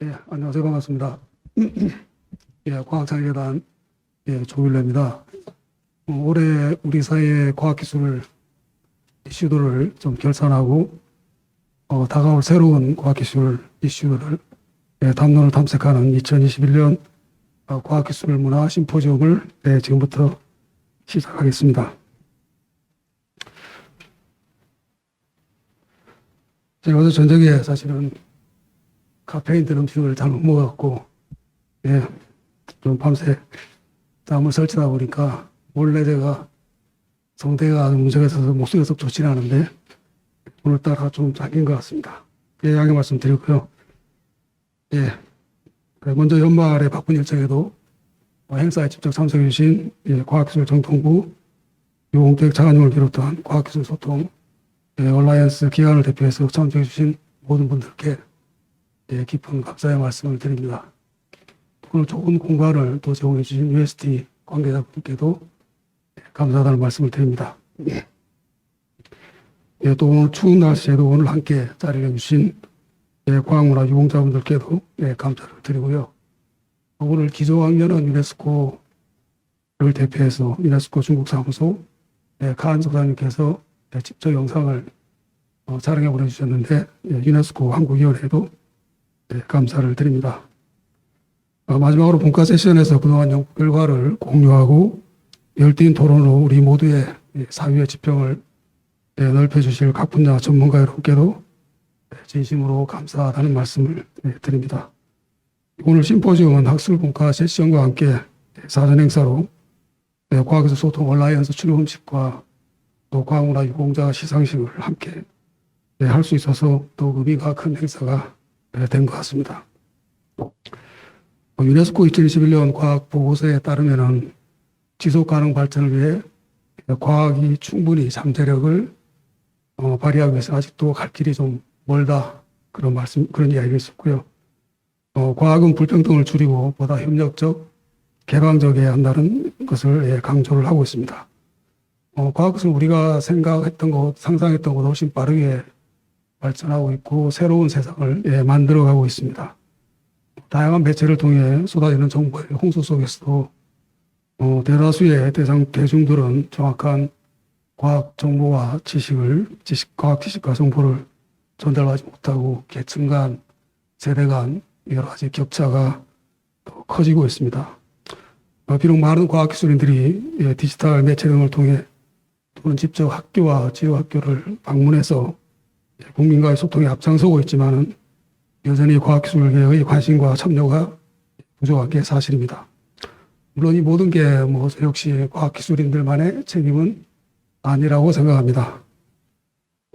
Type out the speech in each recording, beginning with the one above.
안녕하세요. 반갑습니다. 과학창의재단 조길래입니다. 올해 우리 사회의 과학기술 이슈들을 좀 결산하고 다가올 새로운 과학기술 이슈들을 담론을 탐색하는 2021년 과학기술 문화 심포지움을 지금부터 시작하겠습니다. 제가 어제 저녁에 사실은 카페인 든 음식을 잘못 먹었고, 좀 밤새 잠을 설치다 보니까 원래 제가 성대가 문제가 있어서 목소리가 썩 좋지는 않은데 오늘따라 좀 잠긴 것 같습니다. 양해 말씀드리고요. 먼저 연말에 바쁜 일정에도 행사에 직접 참석해 주신 과학기술 정통부 유홍택 차관님을 비롯한 과학기술 소통 얼라이언스 기관을 대표해서 참석해 주신 모든 분들께 깊은 감사의 말씀을 드립니다. 오늘 좋은 공간을 또 제공해 주신 UST 관계자분께도 감사하다는 말씀을 드립니다. 또 오늘 추운 날씨에도 오늘 함께 자리해 주신 과학문화 유공자분들께도 감사를 드리고요. 오늘 기조학년은 유네스코를 대표해서 유네스코 중국사무소 칸 소장님께서 직접 영상을 촬영해 보내주셨는데 유네스코 한국위원회도 감사를 드립니다. 마지막으로 본과 세션에서 그동안 연구 결과를 공유하고 열띤 토론으로 우리 모두의 사유의 지평을 넓혀주실 각 분야 전문가 여러분께도 진심으로 감사하다는 말씀을 드립니다. 오늘 심포지움은 학술 본과 세션과 함께 사전 행사로 과학기술 소통 얼라이언스 출범식과 또 과학문화 유공자 시상식을 함께 할 수 있어서 더욱 의미가 큰 행사가 된 것 같습니다. 유네스코 2021년 과학 보고서에 따르면은 지속 가능 발전을 위해 과학이 충분히 잠재력을 발휘하기 위해서 아직도 갈 길이 좀 멀다, 그런 이야기가 있었고요. 과학은 불평등을 줄이고 보다 협력적, 개방적이어야 한다는 것을 강조를 하고 있습니다. 과학은 우리가 생각했던 것, 상상했던 것보다 훨씬 빠르게 발전하고 있고 새로운 세상을 만들어가고 있습니다. 다양한 매체를 통해 쏟아지는 정보의 홍수 속에서도 대다수의 대중들은 정확한 과학 정보와 과학 지식과 정보를 전달하지 못하고 계층 간, 세대 간 여러 가지 격차가 더 커지고 있습니다. 비록 많은 과학기술인들이 디지털 매체 등을 통해 또는 직접 학교와 지역학교를 방문해서 국민과의 소통에 앞장서고 있지만은 여전히 과학기술계의 관심과 참여가 부족한 게 사실입니다. 물론 이 모든 게 역시 과학기술인들만의 책임은 아니라고 생각합니다.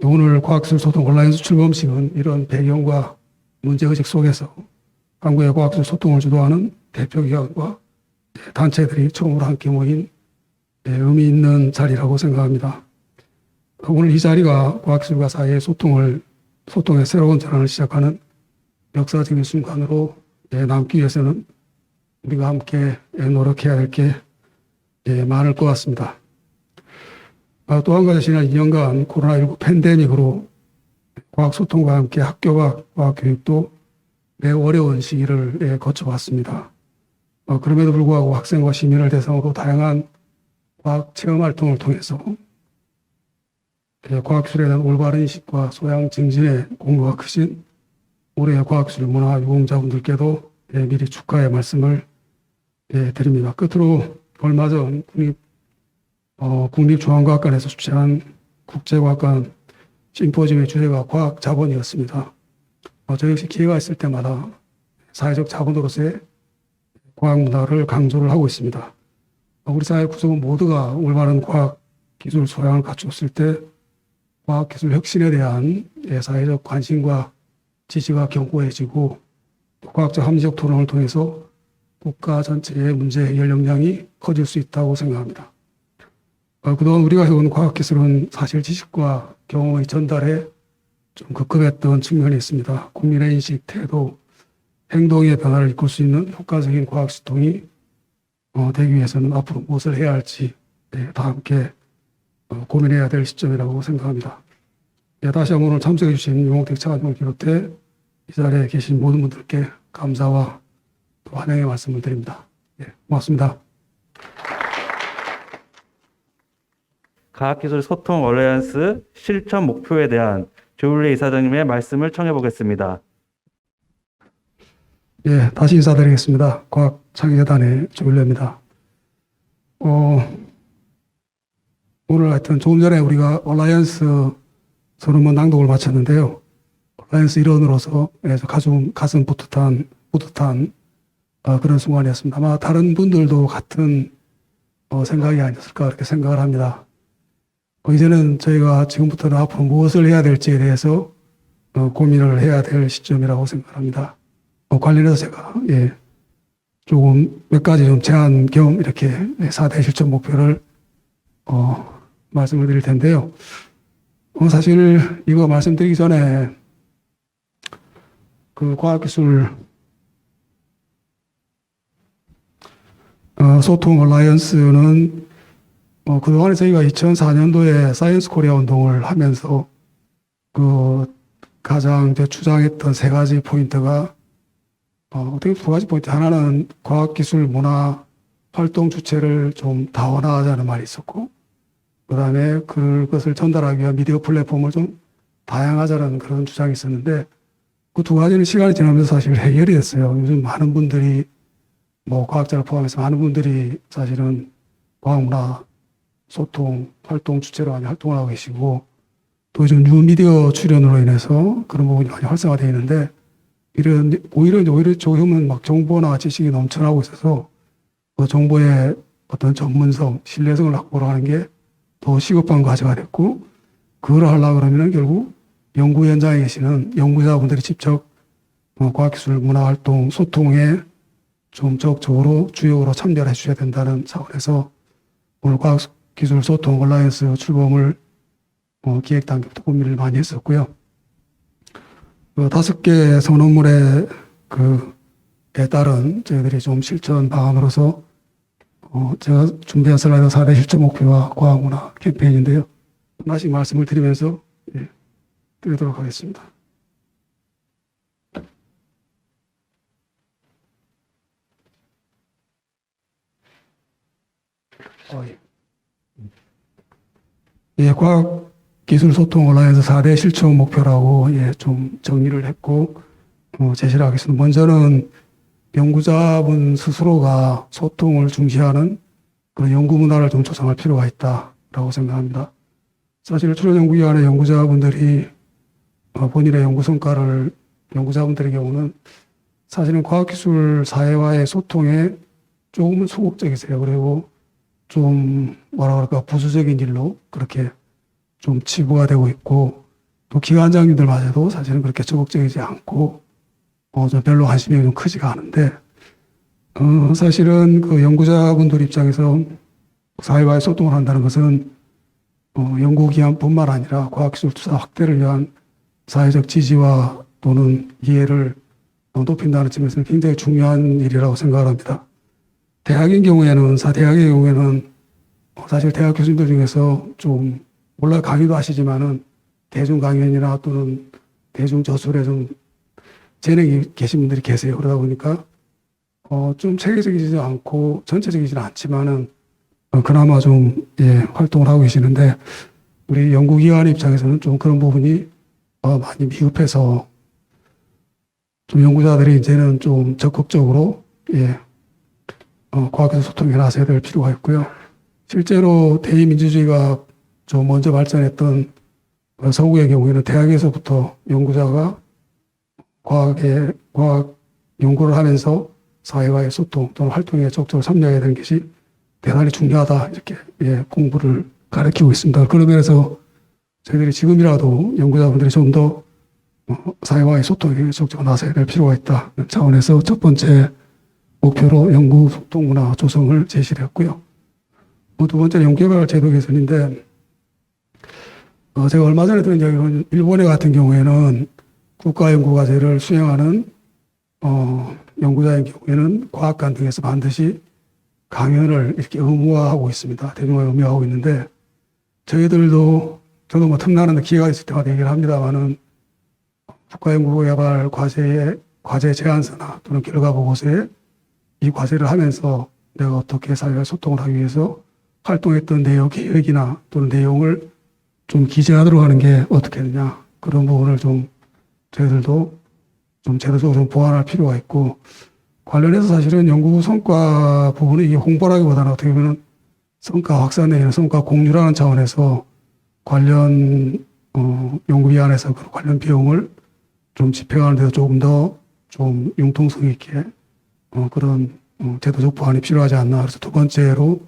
오늘 과학기술 소통 온라인 출범식은 이런 배경과 문제의식 속에서 한국의 과학기술 소통을 주도하는 대표기관과 단체들이 처음으로 함께 모인 의미 있는 자리라고 생각합니다. 오늘 이 자리가 과학기술과 사회의 소통의 새로운 전환을 시작하는 역사적인 순간으로 남기 위해서는 우리가 함께 노력해야 될 게 많을 것 같습니다. 또 한 가지 지난 2년간 코로나19 팬데믹으로 과학소통과 함께 학교와 과학교육도 매우 어려운 시기를 거쳐왔습니다. 그럼에도 불구하고 학생과 시민을 대상으로 다양한 과학 체험 활동을 통해서 과학기술에 대한 올바른 인식과 소양 증진의 공로가 크신 올해의 과학기술 문화 유공자분들께도 미리 축하의 말씀을 드립니다. 끝으로 얼마 전 국립중앙과학관에서 주최한 국제과학관 심포지움의 주제가 과학 자본이었습니다. 저 역시 기회가 있을 때마다 사회적 자본으로서의 과학 문화를 강조를 하고 있습니다. 우리 사회 구성원 모두가 올바른 과학 기술 소양을 갖추었을 때 과학기술 혁신에 대한 사회적 관심과 지지가 견고해지고 과학적 합리적 토론을 통해서 국가 전체의 문제 해결 역량이 커질 수 있다고 생각합니다. 그동안 우리가 해온 과학기술은 사실 지식과 경험의 전달에 좀 급급했던 측면이 있습니다. 국민의 인식, 태도, 행동의 변화를 이끌 수 있는 효과적인 과학소통이 되기 위해서는 앞으로 무엇을 해야 할지 다 함께 고민해야 될 시점이라고 생각합니다. 다시 한번 오늘 참석해 주신 유홍택 차관님을 비롯해 이 자리에 계신 모든 분들께 감사와 또 환영의 말씀을 드립니다. 예, 고맙습니다. 과학기술 소통 얼라이언스 실천 목표에 대한 조율래 이사장님의 말씀을 청해 보겠습니다. 예, 다시 인사드리겠습니다. 과학창의재단의 조율래입니다. 오늘 하여튼 조금 전에 우리가 얼라이언스 선언문 낭독을 마쳤는데요. 얼라이언스 일원으로서 가슴 뿌듯한 그런 순간이었습니다. 아마 다른 분들도 같은 생각이 아니었을까 그렇게 생각을 합니다. 이제는 저희가 지금부터는 앞으로 무엇을 해야 될지에 대해서 고민을 해야 될 시점이라고 생각합니다. 관련해서 제가 조금 몇 가지 좀 제안 겸 이렇게 4대 실천 목표를 말씀을 드릴 텐데요. 사실 이거 말씀드리기 전에 그 과학기술 소통 얼라이언스는 그동안에 저희가 2004년도에 사이언스 코리아 운동을 하면서 그 가장 이제 주장했던 세 가지 포인트가 어떻게 두 가지 포인트. 하나는 과학기술 문화 활동 주체를 좀 다원화하자는 말이 있었고, 그 다음에 그것을 전달하기 위한 미디어 플랫폼을 좀 다양하자는 그런 주장이 있었는데, 그 두 가지는 시간이 지나면서 사실 해결이 됐어요. 요즘 많은 분들이, 과학자를 포함해서 많은 분들이 사실은 과학문화 소통, 활동 주체로 많이 활동을 하고 계시고, 또 요즘 뉴미디어 출연으로 인해서 그런 부분이 많이 활성화되어 있는데, 오히려 조금은 막 정보나 지식이 넘쳐나고 있어서 그 정보의 어떤 전문성, 신뢰성을 확보를 하는 게 더 시급한 과제가 됐고, 그걸 하려고 그러면 결국 연구 현장에 계시는 연구자분들이 직접 과학기술 문화활동 소통에 좀 적극적으로 주역으로 참여를 해주셔야 된다는 차원에서 오늘 과학기술 소통 얼라이언스 출범을 기획 단계부터 고민을 많이 했었고요. 5개 선언문에 에 따른 저희들이 좀 실천 방안으로서 제가 준비한 슬라이드 4대 실천 목표와 과학문화 캠페인인데요. 하나씩 말씀을 드리면서 드리도록 하겠습니다. 과학기술 소통 얼라이언스 4대 실천 목표라고 좀 정리를 했고 제시를 하겠습니다. 먼저는 연구자분 스스로가 소통을 중시하는 그런 연구 문화를 좀 조성할 필요가 있다라고 생각합니다. 사실 출연연구위원회 연구자분들이 본인의 연구 성과를 연구자분들의 경우는 사실은 과학기술 사회와의 소통에 조금은 소극적이세요. 그리고 좀 부수적인 일로 그렇게 좀 치부가 되고 있고, 또 기관장님들마저도 사실은 그렇게 적극적이지 않고 좀 별로 관심이 좀 크지가 않은데, 사실은 그 연구자분들 입장에서 사회와의 소통을 한다는 것은 연구기관뿐만 아니라 과학기술 투자 확대를 위한 사회적 지지와 또는 이해를 높인다는 점에서는 굉장히 중요한 일이라고 생각을 합니다. 대학의 경우에는 사실 대학 교수님들 중에서 좀 물론 강의도 하시지만은 대중 강연이나 또는 대중 저술에 좀 재능이 계신 분들이 계세요. 그러다 보니까 좀 체계적이지 않고 전체적이지는 않지만은 그나마 좀 활동을 하고 계시는데, 우리 연구기관 입장에서는 좀 그런 부분이 많이 미흡해서 좀 연구자들이 이제는 좀 적극적으로 과학에서 소통에 나서야 될 필요가 있고요. 실제로 대의민주주의가 좀 먼저 발전했던 서구의 경우에는 대학에서부터 연구자가 과학 연구를 하면서 사회와의 소통 또는 활동에 적극적으로 참여해야 되는 것이 대단히 중요하다, 이렇게 공부를 가르치고 있습니다. 그런 면에서 저희들이 지금이라도 연구자분들이 좀 더 사회와의 소통에 적극적으로 나서야 될 필요가 있다는 차원에서 첫 번째 목표로 연구 소통 문화 조성을 제시를 했고요. 두 번째는 연구개발 제도 개선인데, 제가 얼마 전에 들은 이야기로는 일본의 같은 경우에는 국가연구과제를 수행하는 연구자의 경우에는 과학관 등에서 반드시 강연을 이렇게 의무화하고 있습니다. 대중화에 의무화하고 있는데, 저도 틈나는 기회가 있을 때마다 얘기를 합니다만은 국가연구개발 과제에 과제 제안서나 또는 결과 보고서에 이 과제를 하면서 내가 어떻게 사회와 소통을 하기 위해서 활동했던 내용, 계획이나 또는 내용을 좀 기재하도록 하는 게 어떻게 되냐. 그런 부분을 좀 저희들도 좀 제도적으로 좀 보완할 필요가 있고, 관련해서 사실은 연구 성과 부분은 이게 홍보라기보다는 어떻게 보면 성과 확산 내지는 성과 공유라는 차원에서 관련 연구위원회에서 그 관련 비용을 좀 집행하는 데서 조금 더 좀 융통성 있게 그런 제도적 보완이 필요하지 않나. 그래서 두 번째로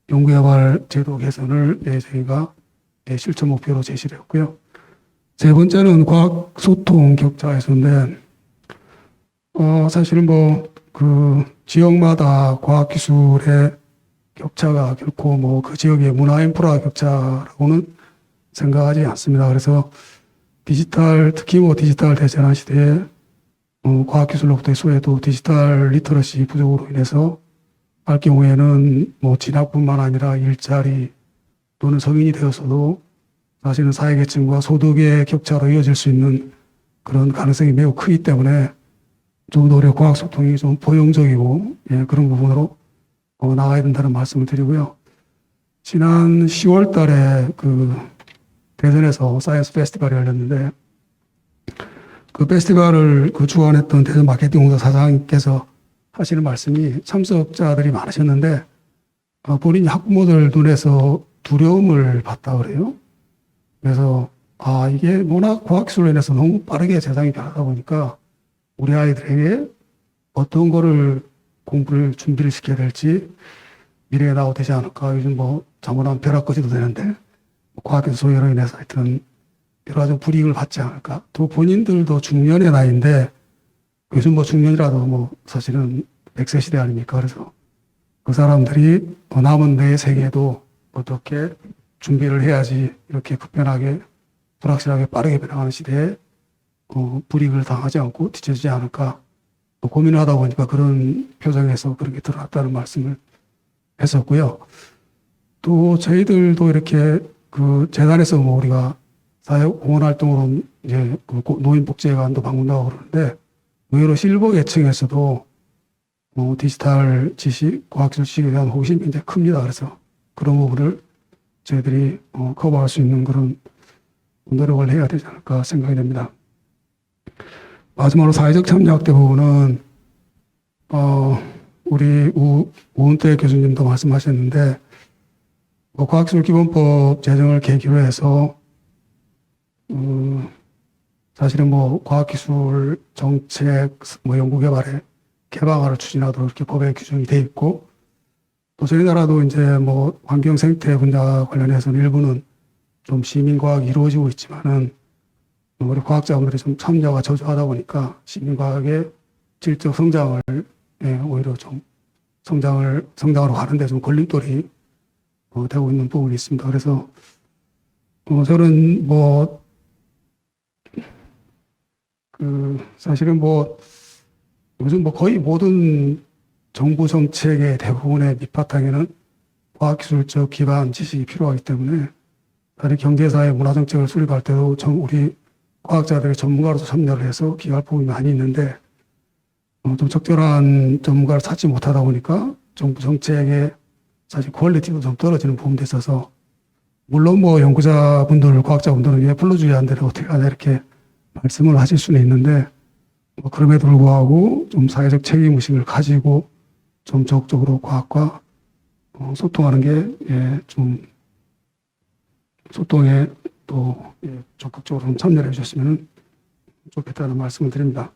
연구개발 제도 개선을 저희가 실천 목표로 제시를 했고요. 세 번째는 과학 소통 격차 해소인데, 사실은 그 지역마다 과학 기술의 격차가 결코 그 지역의 문화 인프라 격차라고는 생각하지 않습니다. 그래서 특히 디지털 대전환 시대에 과학기술로부터의 소외도 디지털 리터러시 부족으로 인해서 할 경우에는 진학뿐만 아니라 일자리 또는 성인이 되어서도 사실은 사회계층과 소득의 격차로 이어질 수 있는 그런 가능성이 매우 크기 때문에 좀 더 우리가 과학소통이 좀 포용적이고 그런 부분으로 나가야 된다는 말씀을 드리고요. 지난 10월 달에 그 대전에서 사이언스 페스티벌이 열렸는데, 그 페스티벌을 주관했던 대전 마케팅 공사 사장님께서 하시는 말씀이 참석자들이 많으셨는데, 본인이 학부모들 눈에서 두려움을 봤다 그래요. 그래서 이게 문학 과학기술로 인해서 너무 빠르게 세상이 변하다 보니까 우리 아이들에게 어떤 거를 공부를 준비를 시켜야 될지 미래에 나오고 되지 않을까. 요즘 잘못하면 벼락거지도 되는데 과학기술 소외로 인해서 하여튼 여러 가지 불이익을 받지 않을까. 또 본인들도 중년의 나이인데, 요즘 중년이라도 사실은 100세 시대 아닙니까. 그래서 그 사람들이 남은 내 생에도 어떻게 준비를 해야지 이렇게 급변하게 불확실하게 빠르게 변화하는 시대에 불이익을 당하지 않고 뒤처지지 않을까 고민을 하다 보니까 그런 표정에서 그런 게 드러났다는 말씀을 했었고요. 또 저희들도 이렇게 그 재단에서 우리가 사회공헌 활동으로 이제 그 노인복지회관도 방문하고 그러는데, 의외로 실버 계층에서도 디지털 지식, 과학기술 지식에 대한 호기심이 굉장히 큽니다. 그래서 그런 부분을 저희들이 커버할 수 있는 그런 노력을 해야 되지 않을까 생각이 됩니다. 마지막으로 사회적 참여 확대 부분은 우리 우은태 교수님도 말씀하셨는데, 과학기술기본법 제정을 계기로 해서 사실은 과학기술 정책 연구개발의 개방화를 추진하도록 이렇게 법에 규정이 돼 있고, 또 저희 나라도 이제 환경 생태 분야 관련해서는 일부는 좀 시민과학이 이루어지고 있지만은 우리 과학자분들이 좀 참여가 저조하다 보니까 시민과학의 질적 성장을 오히려 좀 성장으로 가는데 좀 걸림돌이 되고 있는 부분이 있습니다. 그래서 저는 사실은 요즘 거의 모든 정부 정책의 대부분의 밑바탕에는 과학기술적 기반 지식이 필요하기 때문에 사실 경제사회 문화정책을 수립할 때도 우리 과학자들이 전문가로서 참여를 해서 기여할 부분이 많이 있는데, 좀 적절한 전문가를 찾지 못하다 보니까 정부 정책의 사실 퀄리티도 좀 떨어지는 부분도 있어서, 물론 연구자분들, 과학자분들은 왜 불러주지 않는데 어떻게 하냐 이렇게 말씀을 하실 수는 있는데, 그럼에도 불구하고 좀 사회적 책임의식을 가지고 좀 적극적으로 과학과 소통하는 게 좀 소통에 또 적극적으로 좀 참여를 해주셨으면 좋겠다는 말씀을 드립니다.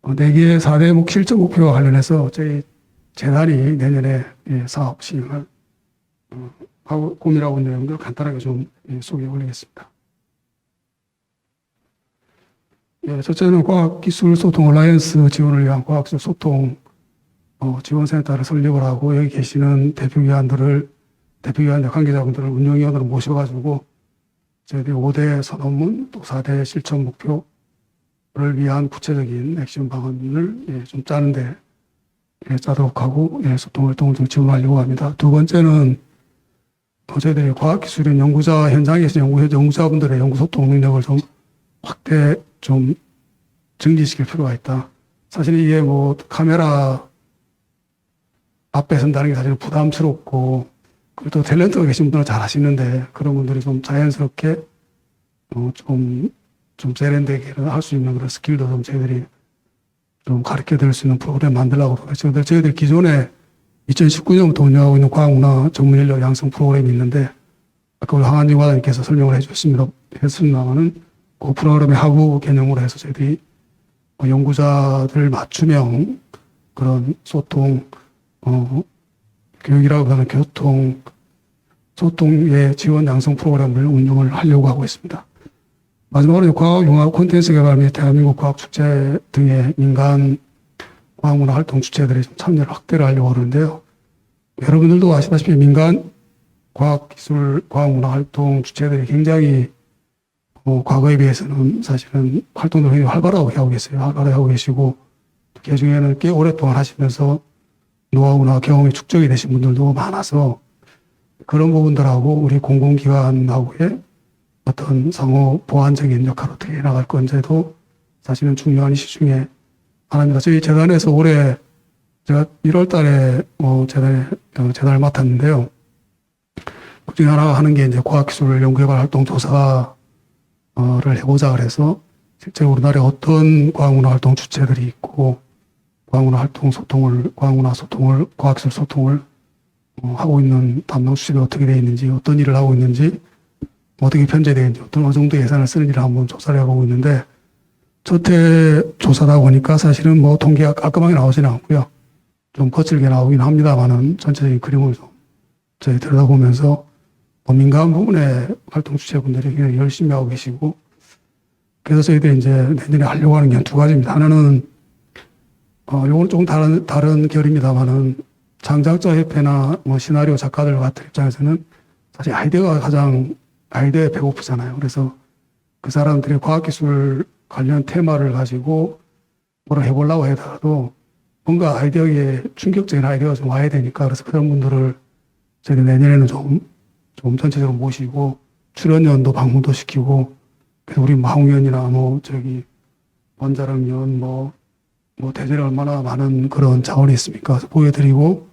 4개의 4대목 실천 목표와 관련해서 저희 재단이 내년에 사업 시행을 하고 고민하고 있는 내용들 간단하게 좀 소개해 올리겠습니다. 첫째는 과학기술소통 얼라이언스 지원을 위한 과학기술 소통 지원센터를 설립을 하고, 여기 계시는 대표위원들 관계자분들을 운영위원으로 모셔가지고 저희들이 5대 선언문 또 4대 실천 목표를 위한 구체적인 액션 방안을 좀 짜는데 짜도록 하고 소통 활동을 좀 지원하려고 합니다. 두 번째는 저희들이 과학기술인 연구자 현장에서 연구자분들의 연구 소통 능력을 좀 확대 좀 증진시킬 필요가 있다. 사실 이게 뭐 카메라 앞에 선다는 게 사실 부담스럽고, 그리고 또 탤런트가 계신 분들은 잘 하시는데, 그런 분들이 좀 자연스럽게, 좀 세련되게 할 수 있는 그런 스킬도 좀 저희들이 좀 가르쳐 드릴 수 있는 프로그램 만들려고 그러고, 저희들 기존에 2019년부터 운영하고 있는 과학문화 전문 인력 양성 프로그램이 있는데, 아까 우리 황한진 과장님께서 설명을 했습니다만은, 그 프로그램의 하부 개념으로 해서 저희들이 연구자들 맞춤형 그런 소통, 교육이라고 하는 소통의 지원 양성 프로그램을 운영을 하려고 하고 있습니다. 마지막으로 과학융합 콘텐츠 개발 및 대한민국 과학축제 등의 민간 과학문화 활동 주체들이 좀 참여를 확대를 하려고 하는데요. 여러분들도 아시다시피 민간 과학기술 과학문화 활동 주체들이 굉장히 과거에 비해서는 사실은 활동을 굉장히 활발하게 하고 계세요. 활발하게 하고 계시고, 그 중에는 꽤 오랫동안 하시면서 노하우나 경험이 축적이 되신 분들도 많아서 그런 부분들하고 우리 공공기관하고의 어떤 상호 보완적인 역할을 어떻게 해나갈 건지도 사실은 중요한 이슈 중에 하나입니다. 저희 재단에서 올해 제가 1월 달에 재단을 맡았는데요. 그 중에 하나 하는 게 이제 과학기술 연구개발 활동 조사를 해보자 그래서 실제 우리나라에 어떤 과학문화 활동 주체들이 있고 과학문화 소통을, 과학기술 소통을 하고 있는 담당 주체가 어떻게 되어 있는지, 어떤 일을 하고 있는지, 어떻게 편제되어 있는지, 어느 정도 예산을 쓰는지를 한번 조사를 해보고 있는데, 저태 조사다 보니까 사실은 뭐 통계가 깔끔하게 나오지는 않고요. 좀 거칠게 나오긴 합니다만은 전체적인 그림을 좀 저희 들여다보면서 민간 부분의 활동 주체분들이 굉장히 열심히 하고 계시고, 그래서 저희들이 이제 내년에 하려고 하는 게 한 두 가지입니다. 하나는 요거는 조금 다른 결입니다만은 창작자 협회나 뭐 시나리오 작가들 같은 입장에서는 사실 아이디어에 배고프잖아요. 그래서 그 사람들이 과학기술 관련 테마를 가지고 뭐를 해보려고 하더라도 뭔가 충격적인 아이디어가 좀 와야 되니까, 그래서 그런 분들을 저희 내년에는 좀 전체적으로 모시고 출연연도 방문도 시키고, 그래서 우리 마홍연이나 원자력연 대전에 얼마나 많은 그런 자원이 있습니까? 그래서 보여드리고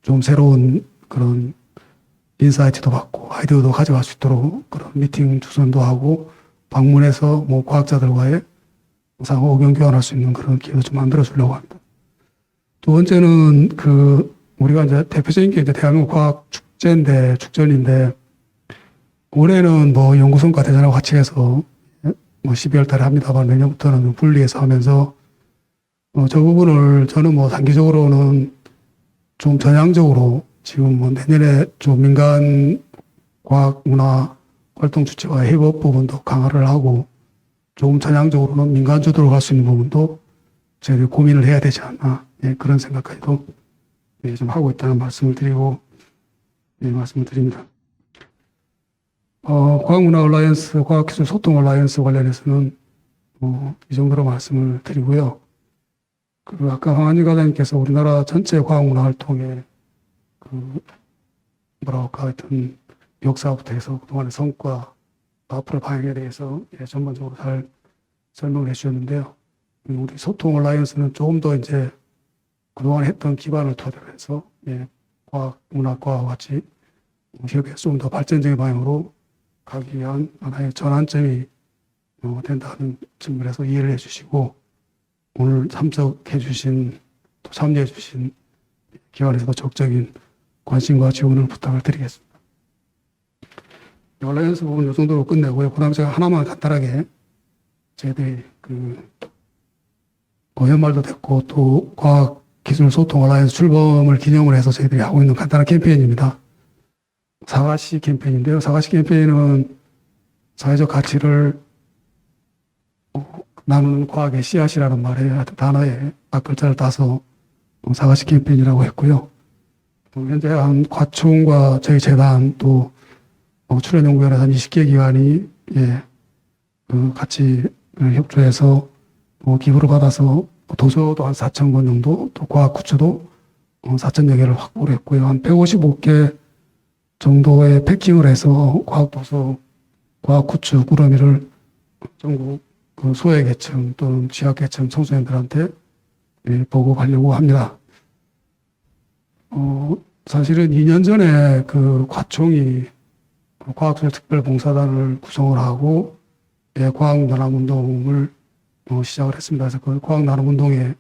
좀 새로운 그런 인사이트도 받고 아이디어도 가져갈 수 있도록 그런 미팅 주선도 하고 방문해서 과학자들과의 상호 의견 교환할 수 있는 그런 기회도 좀 만들어 주려고 합니다. 두 번째는 우리가 이제 대표적인 게 이제 대한민국 과학 축전인데 올해는 연구성과 대전하고 같이 해서 12월 달에 합니다만 내년부터는 분리해서 하면서 저 부분을 저는 단기적으로는 좀 전향적으로 지금 내년에 좀 민간 과학 문화 활동 주체와 협업 부분도 강화를 하고 조금 전향적으로는 민간 주도로 갈 수 있는 부분도 저희들이 고민을 해야 되지 않나, 그런 생각까지도 좀 하고 있다는 말씀을 드립니다. 과학문화 얼라이언스, 과학기술 소통 얼라이언스 관련해서는 이 정도로 말씀을 드리고요. 그리고 아까 황한진 과장님께서 우리나라 전체 과학문화 활동의 하여튼 역사부터 해서 그동안의 성과, 앞으로 방향에 대해서 전반적으로 잘 설명을 해주셨는데요. 우리 소통 얼라이언스는 조금 더 이제 그동안 했던 기반을 토대로 해서 과학, 문화과와 같이 협의해서 좀 더 발전적인 방향으로 가기 위한 하나의 전환점이 된다는 측면에서 이해를 해주시고, 오늘 참여해주신 기관에서도 적극적인 관심과 지원을 부탁을 드리겠습니다. 얼라이언스 부분 이 정도로 끝내고요. 그 다음에 제가 하나만 간단하게 저희들이 연말도 됐고 또 과학기술 소통 얼라이언스 출범을 기념을 해서 저희들이 하고 있는 간단한 캠페인입니다. 사과시 캠페인인데요. 사과시 캠페인은 사회적 가치를 나누는 과학의 씨앗이라는 말에 단어에 앞글자를 따서 사과시 캠페인이라고 했고요. 현재 한 과총과 저희 재단 또 출연연구원에서 한 20개 기관이 같이 협조해서 기부를 받아서 도서도 한 4,000권 정도, 또 과학굿즈도 4,000여 개를 확보를 했고요. 한 155개 정도의 패킹을 해서 과학도서, 과학굿즈 꾸러미를 전국 소외계층 또는 취약계층 청소년들한테 보고하려고 합니다. 사실은 2년 전에 그 과총이 과학기술 특별봉사단을 구성을 하고 과학나눔운동을 시작을 했습니다. 그래서 그 과학나눔운동의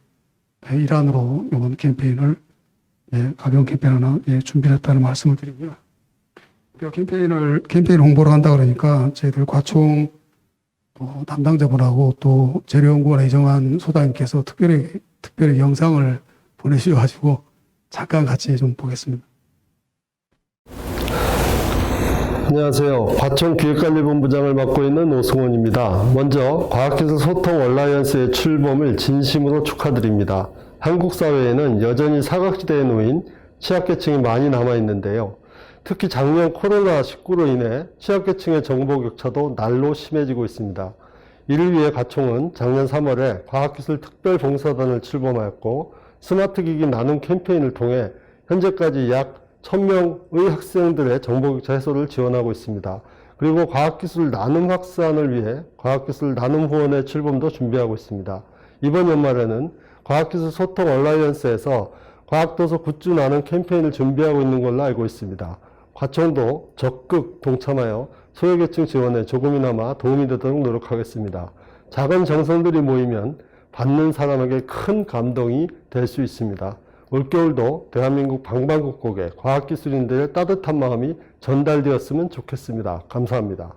일환으로 이번 캠페인을 가벼운 캠페인 하나 준비를 했다는 말씀을 드리고요. 캠페인 홍보를 한다 그러니까 저희들 과총 담당자분하고 또 재료연구원의 이정환 소장님께서 특별히 영상을 보내주셔가지고 잠깐 같이 좀 보겠습니다. 안녕하세요. 과총 기획관리본부장을 맡고 있는 오승원입니다. 먼저 과학기술 소통 얼라이언스의 출범을 진심으로 축하드립니다. 한국 사회에는 여전히 사각지대에 놓인 취약계층이 많이 남아있는데요. 특히 작년 코로나19로 인해 취약계층의 정보 격차도 날로 심해지고 있습니다. 이를 위해 과총은 작년 3월에 과학기술 특별봉사단을 출범하였고 스마트 기기 나눔 캠페인을 통해 현재까지 약 1000명의 학생들의 정보격차 해소를 지원하고 있습니다. 그리고 과학기술 나눔 확산을 위해 과학기술 나눔 후원의 출범도 준비하고 있습니다. 이번 연말에는 과학기술 소통 얼라이언스에서 과학도서 굿즈 나눔 캠페인을 준비하고 있는 걸로 알고 있습니다. 과총도 적극 동참하여 소외계층 지원에 조금이나마 도움이 되도록 노력하겠습니다. 작은 정성들이 모이면 받는 사람에게 큰 감동이 될 수 있습니다. 올겨울도 대한민국 방방곡곡에 과학기술인들의 따뜻한 마음이 전달되었으면 좋겠습니다. 감사합니다.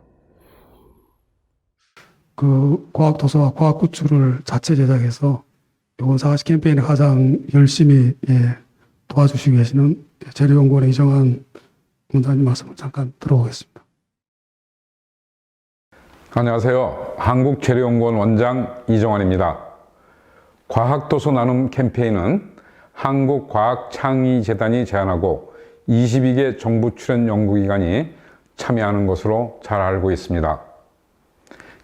그 과학도서와 과학굿즈를 자체 제작해서 이번 4가시 캠페인에 가장 열심히 도와주시고 계시는 재료연구원의 이정환 원장님 말씀을 잠깐 들어보겠습니다. 안녕하세요. 한국재료연구원 원장 이정환입니다. 과학도서 나눔 캠페인은 한국과학창의재단이 제안하고 22개 정부 출연 연구기관이 참여하는 것으로 잘 알고 있습니다.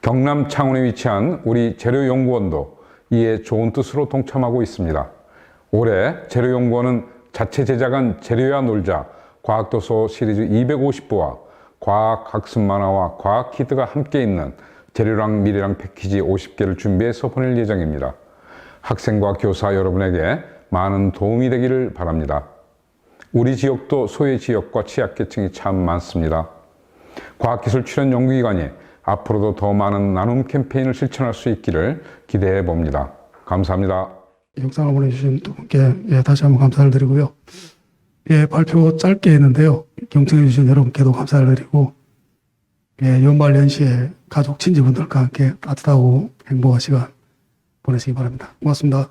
경남 창원에 위치한 우리 재료연구원도 이에 좋은 뜻으로 동참하고 있습니다. 올해 재료연구원은 자체 제작한 재료야 놀자 과학도서 시리즈 250부와 과학학습 만화와 과학키트가 함께 있는 재료랑 미래랑 패키지 50개를 준비해서 보낼 예정입니다. 학생과 교사 여러분에게 많은 도움이 되기를 바랍니다. 우리 지역도 소외 지역과 취약계층이 참 많습니다. 과학기술 출연 연구기관이 앞으로도 더 많은 나눔 캠페인을 실천할 수 있기를 기대해 봅니다. 감사합니다. 영상을 보내주신 두 분께 다시 한번 감사를 드리고요. 발표 짧게 했는데요. 경청해 주신 여러분께도 감사를 드리고 연말 연시에 가족 친지분들과 함께 따뜻하고 행복한 시간 보내시기 바랍니다. 고맙습니다.